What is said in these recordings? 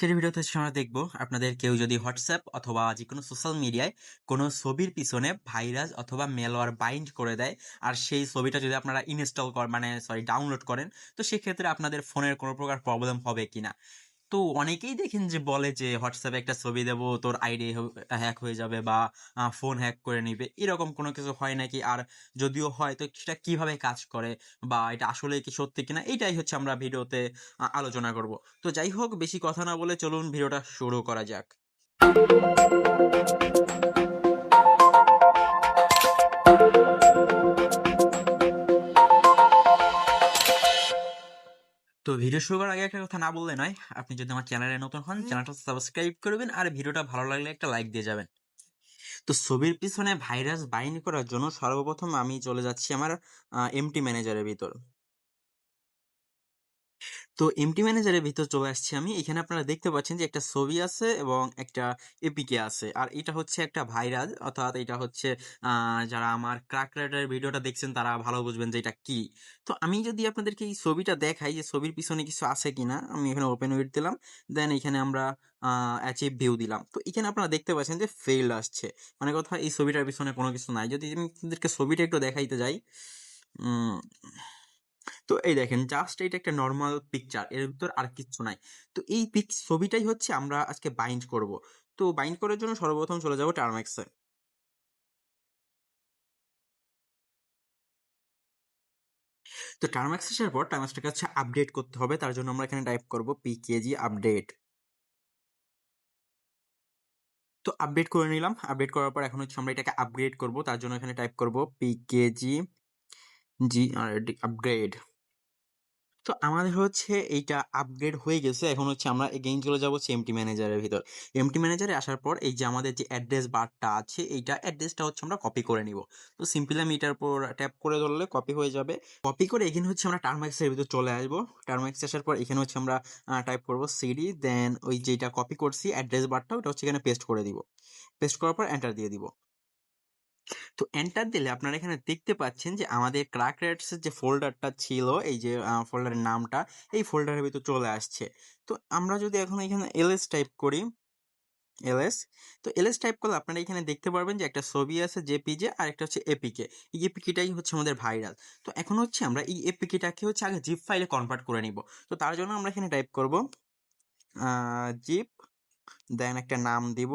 আজকের ভিডিওতে হচ্ছে আমরা দেখব আপনাদের কেউ যদি হোয়াটসঅ্যাপ অথবা যেকোনো সোশ্যাল মিডিয়ায় কোনো ছবির পিছনে ভাইরাস অথবা ম্যালওয়্যার বাইন্ড করে দেয় আর সেই ছবিটা যদি আপনারা ইনস্টল করেন ডাউনলোড করেন, তো সেক্ষেত্রে আপনাদের ফোনের কোনো প্রকার প্রবলেম হবে কিনা। তো অনেকেই দেখেন যে বলে যে হোয়াটসঅ্যাপে একটা ছবি দেবো, তোর আইডি হ্যাক হয়ে যাবে বা ফোন হ্যাক করে নিবে, এরকম কোনো কিছু হয় নাকি? আর যদিও হয় তো সেটা কিভাবে কাজ করে বা এটা আসলে কি সত্যি কিনা, এটাই হচ্ছে আমরা ভিডিওতে আলোচনা করব। তো যাই হোক, বেশি কথা না বলে চলুন ভিডিওটা শুরু করা যাক। তো ভিডিও শুরু করার আগে একটা কথা না বললে নয়, আপনি যদি আমার চ্যানেলে নতুন হন চ্যানেলটা সাবস্ক্রাইব করবেন আর ভিডিওটা ভালো লাগলে একটা লাইক দিয়ে যাবেন। তো ছবির পিছনে ভাইরাস বাইন্ড করার জন্য সর্বপ্রথম আমি চলে যাচ্ছি আমার এমটি ম্যানেজারের ভিতর। তো এমটি ম্যানেজারের ভিতর চলে আসছি আমি। এখানে আপনারা দেখতে পাচ্ছেন যে একটা ছবি আছে এবং একটা এপিকে আছে, আর এটা হচ্ছে একটা ভাইরাস, অর্থাৎ এটা হচ্ছে যারা আমার ক্র্যাক রাইডারের ভিডিওটা দেখছেন তারা ভালো বুঝবেন যে এটা কি। তো আমি যদি আপনাদেরকে এই ছবিটা দেখাই যে ছবির পিছনে কিছু আছে কিনা, আমি এখানে ওপেন উইথ দিলাম, দেন এখানে আমরা অ্যাচিভ ভিউ দিলাম। তো এখানে আপনারা দেখতে পাচ্ছেন যে ফেইল আসছে, মানে কথা এই ছবিটার পিছনে কোনো কিছু নাই। যদি আমি আপনাদেরকে ছবিটা একটু দেখাইতে যাই, উম তো এই দেখেন, জাস্ট এটা একটা নরমাল পিকচার, এর ভিতর আর কিচ্ছু নাই। তো এই ছবিটাই হচ্ছে আমরা আজকে বাইন্ড করব। তো বাইন্ড করার জন্য সর্বপ্রথম চলে যাব টার্মেক্সে। তো টার্মেক্স আসার পর টার্মেক্সটাকে হচ্ছে আপডেট করতে হবে, তার জন্য আমরা এখানে টাইপ করব পিকেজি আপডেট। তো আপডেট করে নিলাম। আপডেট করার পর এখন হচ্ছে আমরা এটাকে আপগ্রেড করব, তার জন্য এখানে টাইপ করব পিকেজি জি আর আপগ্রেড। তো আমাদের হচ্ছে এইটা আপগ্রেড হয়ে গেছে। এখন হচ্ছে আমরা এগেইন চলে যাবো হচ্ছে এমটি ম্যানেজারের ভিতর। এমটি ম্যানেজারে আসার পর এই যে আমাদের যে অ্যাড্রেস বারটা আছে, এইটা অ্যাড্রেসটা হচ্ছে আমরা কপি করে নিব। তো সিম্পলি আমি এটার উপর ট্যাপ করে ধরলে কপি হয়ে যাবে। কপি করে এখানে হচ্ছে আমরা টার্মেক্সের ভিতর চলে আসবো। টার্মেক্স আসার পর এখানে হচ্ছে আমরা টাইপ করব সিডি, দেন ওই যেটা কপি করছি অ্যাড্রেস বারটা ওটা হচ্ছে এখানে পেস্ট করে দিব। পেস্ট করার পর এন্টার দিয়ে দিব। তো এন্টার দিলে আপনারা এখানে দেখতে পাচ্ছেন যে আমাদের ক্র্যাক রেটস যে ফোল্ডারটা ছিল, এই যে ফোল্ডারের নামটা এই ফোল্ডারের ভিতর চলে আসছে। তো আমরা যদি এখন এখানে এলএস টাইপ করি, এলএস, তো এলএস টাইপ করলে আপনারা এখানে দেখতে পারবেন যে একটা ছবি আছে জেপিজে আর একটা হচ্ছে এপিকে। এই এপিকেটাই হচ্ছে আমাদের ভাইরাল। তো এখন হচ্ছে আমরা এই এপিকেটাকে হচ্ছে আগে জিপ ফাইলে কনভার্ট করে নিব। তো তার জন্য আমরা এখানে টাইপ করব জিপ, দেন একটা নাম দিব,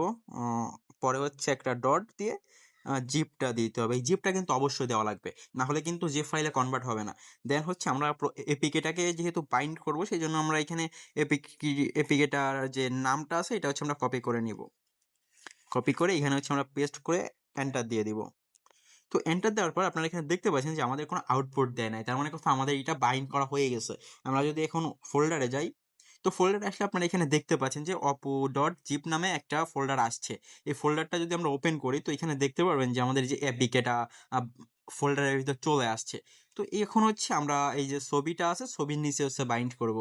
পরে হচ্ছে একটা ডট দিয়ে জিপটা দিতে হবে। এই জিপটা কিন্তু অবশ্যই দেওয়া লাগবে, না হলে কিন্তু জিপ ফাইলে কনভার্ট হবে না। দেন হচ্ছে আমরা এপিকেটাকে যেহেতু বাইন্ড করব, সেই জন্য আমরা এখানে এপিকেটার যে নামটা আছে এটা হচ্ছে আমরা কপি করে নিব। কপি করে এখানে হচ্ছে আমরা পেস্ট করে এন্টার দিয়ে দিব। তো এন্টার দেওয়ার পর আপনারা এখানে দেখতে পাচ্ছেন যে আমাদের কোনো আউটপুট দেয় নাই, তার মানে কথা আমাদের এটা বাইন্ড করা হয়ে গেছে। আমরা যদি এখন ফোল্ডারে যাই, তো ফোল্ডারে আসলে আপনারা এখানে দেখতে পাচ্ছেন যে অপো ডট জিপ নামে একটা ফোল্ডার আসছে। এই ফোল্ডারটা যদি আমরা ওপেন করি, তো এখানে দেখতে পারবেন যে আমাদের যে এপিকেটা ফোল্ডারের ভিতর চলে আসছে। তো এখন হচ্ছে আমরা এই যে ছবিটা আছে ছবির নিচে হচ্ছে বাইন্ড করব।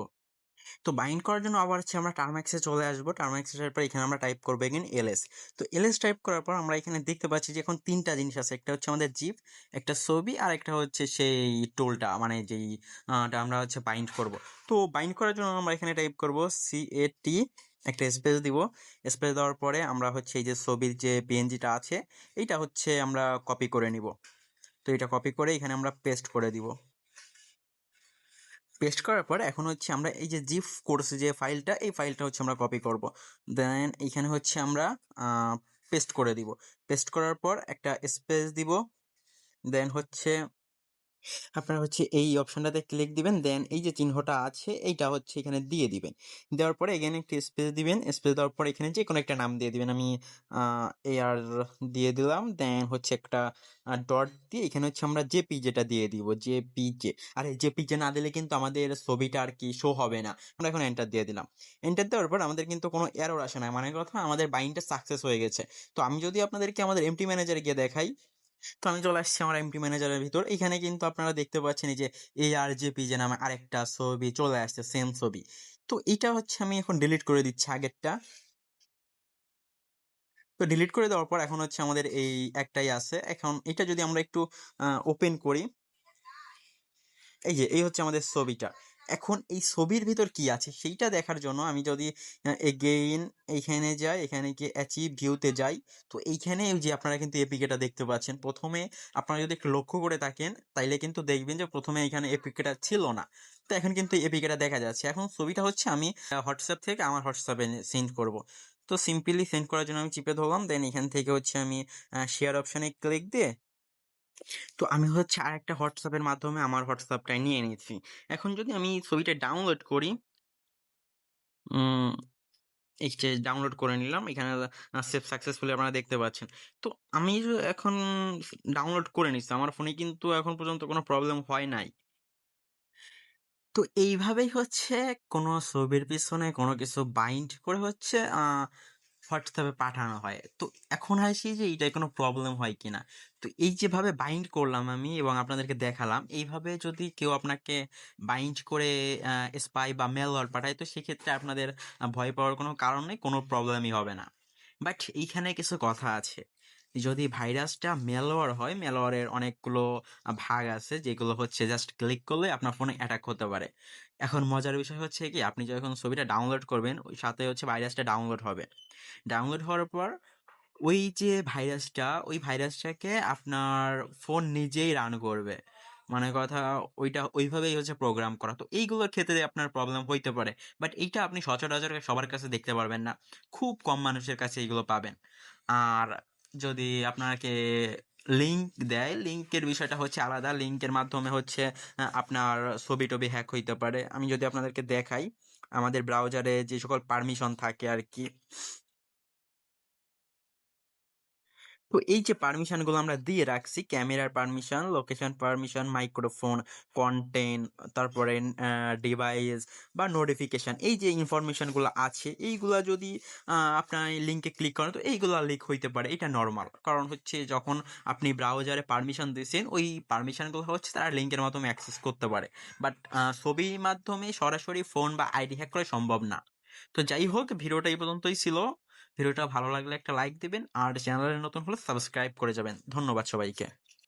তো বাইন্ড করার জন্য আবার হচ্ছে আমরা টার্মেক্সে চলে আসবো। টার্মেক্স আসার পর এখানে আমরা টাইপ করবো এগেন এলএস। তো এলএস টাইপ করার পর আমরা এখানে দেখতে পাচ্ছি যে এখন তিনটা জিনিস আছে, একটা হচ্ছে আমাদের জিপ, একটা ছবি, আর একটা হচ্ছে সেই টোলটা, মানে যেই আমরা হচ্ছে বাইন্ড করব। তো বাইন্ড করার জন্য আমরা এখানে টাইপ করব সিএটি, একটা স্পেস দিব। স্পেস দেওয়ার পরে আমরা হচ্ছে এই যে ছবির যে পিএনজিটা আছে এইটা হচ্ছে আমরা কপি করে নিব। তো এটা কপি করে এখানে আমরা পেস্ট করে দিব। পেস্ট করার পর এখন হচ্ছে আমরা এই যে জিপ করছি যে ফাইলটা, এই ফাইলটা হচ্ছে আমরা কপি করব। দেন এইখানে হচ্ছে আমরা পেস্ট করে দিব। পেস্ট করার পর একটা স্পেস দিব। দেন হচ্ছে আপনারা হচ্ছে এই অপশনটাতে ক্লিক দিবেন, দেন এই যে চিহ্নটা আছে এইটা হচ্ছে এখানে দিয়ে দিবেন। দেওয়ার পরে এখানে একটা স্পেস দিবেন। স্পেস দেওয়ার পর এখানে যে কোনো একটা নাম দিয়ে দিবেন। আমি এআর দিয়ে দিলাম, দেন হচ্ছে একটা ডট দিয়ে এখানে হচ্ছে আমরা জেপি যেটা দিয়ে দিব, জেপিজে। আর এই জেপিজে না দিলে কিন্তু আমাদের ছবিটা আর কি শো হবে না। আমরা এখন এন্টার দিয়ে দিলাম। এন্টার দেওয়ার পর আমাদের কিন্তু কোনো এরর আসে না, মানে কথা আমাদের বাইন্ডটা সাকসেস হয়ে গেছে। তো আমি যদি আপনাদেরকে আমাদের এমটি ম্যানেজারে গিয়ে দেখাই, তো আমি চলে আসছি আমার এমটি ম্যানেজারের ভিতর। এখানে কিন্তু আপনারা দেখতে পাচ্ছেন এই যে ARJPG নামে আরেকটা ছবি চলে আসছে, সেম ছবি। তো এটা হচ্ছে আমি এখন ডিলিট করে দিচ্ছি আগেরটা। তো ডিলিট করে দেওয়ার পর এখন হচ্ছে আমাদের এই একটাই আছে। এখন এটা যদি আমরা একটু ওপেন করি, এই যে এই হচ্ছে আমাদের ছবিটা। এখন এই ছবির ভিতর কি আছে সেইটা দেখার জন্য আমি যদি এগেইন এইখানে যাই, এখানে গিয়ে অ্যাচিভ ভিউতে যাই, তো এইখানে ওই যে আপনারা কিন্তু এপিকেটা দেখতে পাচ্ছেন। প্রথমে আপনারা যদি একটু লক্ষ্য করে থাকেন তাইলে কিন্তু দেখবেন যে প্রথমে এখানে এপিকেটা ছিল না। তো এখন কিন্তু এপিকেটা দেখা যাচ্ছে। এখন ছবিটা হচ্ছে আমি হোয়াটসঅ্যাপ থেকে আমার হোয়াটসঅ্যাপে সেন্ড করব। তো সিম্পলি সেন্ড করার জন্য আমি চিপে ধরলাম, দেন এখান থেকে হচ্ছে আমি শেয়ার অপশনে ক্লিক দিয়ে তো আমি হচ্ছে আরেকটা হোয়াটসঅ্যাপের মাধ্যমে আমার হোয়াটসঅ্যাপটায় নিয়ে নিয়েছি। এখন যদি আমি ছবিটা ডাউনলোড করি, উম এই যে ডাউনলোড করে নিলাম। এখানে সেভ সাকসেসফুলি আপনারা দেখতে পাচ্ছেন। তো আমি যে এখন ডাউনলোড করে নিচ্ছি। আমার ফোনে কিন্তু এখন পর্যন্ত কোনো প্রবলেম হয় নাই। তো এইভাবেই হচ্ছে কোনো ছবির পিছনে কোনো কিছু বাইন্ড করে হচ্ছে হোয়াটসঅ্যাপে পাঠানো হয়। তো এখন আসি যে এইটায় কোনো প্রবলেম হয় কিনা। তো এই যেভাবে বাইন্ড করলাম আমি এবং আপনাদেরকে দেখালাম, এইভাবে যদি কেউ আপনাকে বাইন্ড করে স্পাই বা ম্যালওয়্যার পাঠায়, তো সেক্ষেত্রে আপনাদের ভয় পাওয়ার কোনো কারণ নেই, কোনো প্রবলেমই হবে না। বাট এইখানে কিছু কথা আছে। যদি ভাইরাসটা ম্যালওয়্যার হয়, ম্যালওয়্যারের অনেকগুলো ভাগ আছে যেগুলো হচ্ছে জাস্ট ক্লিক করলে আপনার ফোনে অ্যাটাক হতে পারে। এখন মজার বিষয় হচ্ছে কি, আপনি যখন ছবিটা ডাউনলোড করবেন ওই সাথে হচ্ছে ভাইরাসটা ডাউনলোড হবে। ডাউনলোড হওয়ার পর ওই যে ভাইরাসটা, ওই ভাইরাসটাকে আপনার ফোন নিজেই রান করবে। মানে কথা, ওইটা ওইভাবেই হচ্ছে প্রোগ্রাম করা। তো এইগুলোর ক্ষেত্রে আপনার প্রবলেম হইতে পারে। বাট এইটা আপনি সচরাচর সবার কাছে দেখতে পারবেন না। খুব কম মানুষের কাছে এইগুলো পাবেন। আর যদি আপনাকে লিঙ্ক দেয়, লিঙ্কের বিষয়টা হচ্ছে আলাদা। লিঙ্কের মাধ্যমে হচ্ছে আপনার ছবি-টবি হ্যাক হইতে পারে। আমি যদি আপনাদেরকে দেখাই, আমাদের ব্রাউজারে যে সকল পারমিশন থাকে আরকি, তো এই যে পারমিশনগুলো আমরা দিয়ে রাখছি, ক্যামেরার permission, location permission, microphone, content, তারপরে ডিভাইস বা নোটিফিকেশন, এই যে ইনফরমেশনগুলো আছে এইগুলা যদি আপনার লিঙ্কে ক্লিক করেন তো এইগুলা লিক হইতে পারে। এটা নর্মাল, কারণ হচ্ছে যখন আপনি ব্রাউজারে পারমিশন দিয়েছেন ওই পারমিশনগুলো হচ্ছে তারা লিঙ্কের মাধ্যমে অ্যাক্সেস করতে পারে। বাট ছবির মাধ্যমে সরাসরি ফোন বা আইডি হ্যাক করা সম্ভব না। তো যাই হোক, ভিডিওটা এই পর্যন্তই ছিল। ভিডিওটা ভালো লাগলে একটা লাইক দিবেন আর চ্যানেলে নতুন হলে সাবস্ক্রাইব করে যাবেন। ধন্যবাদ সবাইকে।